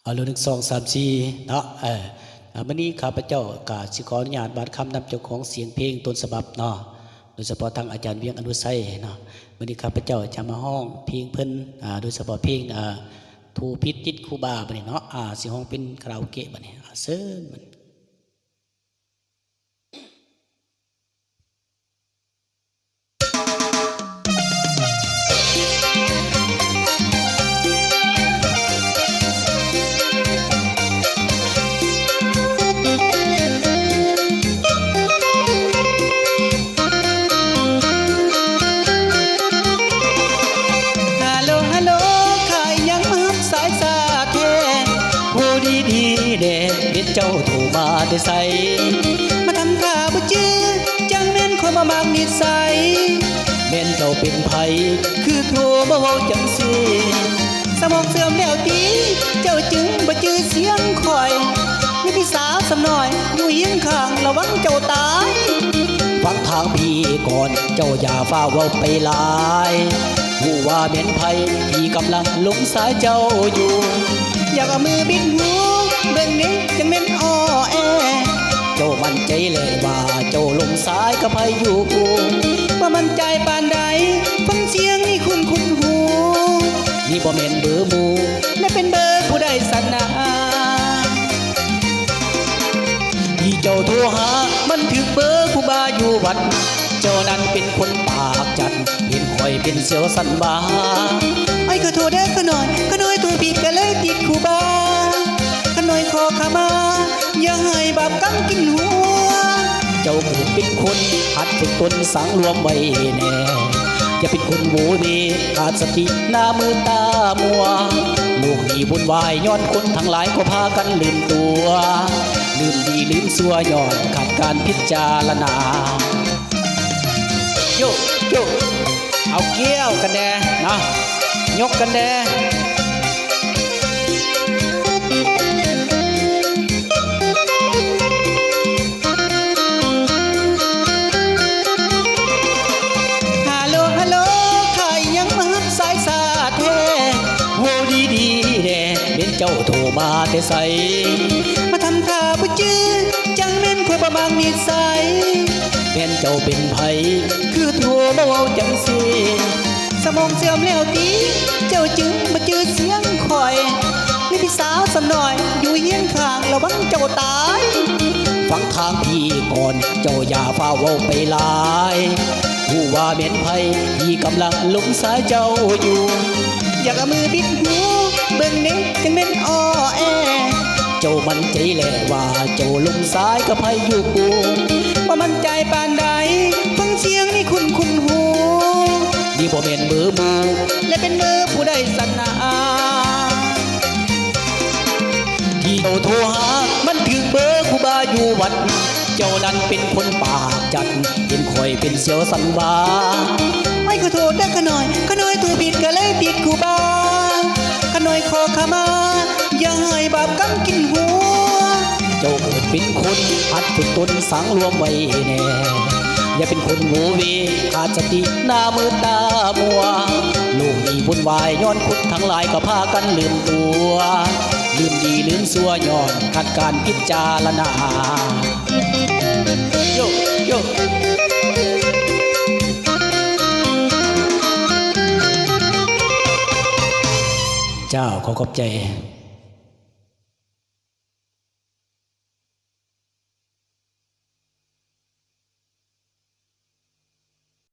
เอาเรื่อง1 2 3 4เนาะวันนี้ข้าพเจ้ากาสิขออนุญาตบาดคำนำเจ้าของเสียงเพลงต้นฉบับเนาะโดยเฉพาะทางอาจารย์เวียงอนุไสเนาะวันนี้ข้าพเจ้าจะมาห้องเพลงเพิ่นโดยเฉพาะเพลงทูพิษจิตครูบาบัดนี้เนาะสิห้องเป็นคาราโอเกะบัดนี้เซิ้นบัดเจ้าโทรมาได้ใส่มาทำท่าบ่จื้อจังแม่นคนมามากนิสัยแม่นเจ้าเป็นไผคือโทรมาเว้าจังซี่สมองเสื่อมแล้วติเจ้าจึงบ่จื้อเสียงคอยมีพี่สาวสำน้อยอยู่เฮียงข้างระวังเจ้าตายฟังทางพี่ก่อนเจ้าอย่าฟ้าเว้าไปหลายผู้ว่าแม่นไผที่กำลังหลงสายเจ้าอยู่อยากเอามือบิดหูเบิ่งนี้จังแม่นอ้อแอเจ้ามั่นใจเลยว่าเจ้าลงสายกับไผอยู่ว่ามั่นใจปานใดฟังเสียงนี่คุ้นหูนี่บ่แม่นเบอร์หมู่และเป็นเบอร์ผู้ใดสันนาที่เจ้าโทรหามันถึกเบอร์ผู้บาอยู่วัดเจ้านั้นเป็นคนปากจัดเห็นคอยเป็นเสียวสันบาไอ้ก็โทรเด้อขน่อยตัวผิดก็เลยติดครูบาขน่อยขอขมาอย่าให้บาปกรรมกินหัวเจ้าเกิดเป็นคนหัดฝึกตนสังรวมไว้แน่อย่าเป็นคนโมเมขาดสติหน้ามือตามัวโลกนี้บุญวายย้อนคนทั้งหลายก็พากันลืมตัวลืมดีลืมซัวย้อนขาดการพิจารณาโยเอาเกี้ยวกันแน่นะยกกันแน่ฮัลโหลใครยังมาหักสายสาแท้โหดีแน่เป็นเจ้าโทรมาแต่ใสมาทำท่าบ่จื้อจังแม่นคนประมาณนิสัยแม่นเจ้าเป็นไผคือโทรมาเว้าจังซี่สมองเสื่อมแล้วติเจ้าจึงบ่จื้อเสียงคอยมีพี่สาวสำน้อยอยู่เฮียงข้างระวังเจ้าตายฟังทางพี่ก่อนเจ้าอย่าฟ้าเว้าไปหลายผู้ว่าแม่นไผที่กำลังหลงสายเจ้าอยู่อยากเอามือบิดหูเบิ่งนี้จังแม่นอ้อแอเจ้ามั่นใจแหละว่าเจ้าลงสายกับไผอยู่ว่ามั่นใจปานใดฟังเสียงนี่คุ้นหูนี่บ่แม่นเบอร์หมู่และเป็นเบอร์ผู้ใดสันนาที่เจ้าโทรหามันถึงเบอร์ครูบาอยู่วัดเจ้านั้นเป็นคนปากจัดเห็นคอยเป็นเสียวสันบาไอ้ขอโทษเด้อขน่อยตัวผิดก็เลยติดครูบาขน่อยขอขมาอย่าให้บาปกรรมกินหัวเจ้าเกิดเป็นคนหัดฝึกตนสังรวมไว้แน่อย่าเป็นคนโง่เวขาดสติหน้ามือตามัวโลกนี้วุ่นวายย้อนคนทั้งหลายก็พากันลืมตัวลืมดีลืมซัวย้อนขาดการพิจารณาโยเจ้าขอขอบใจ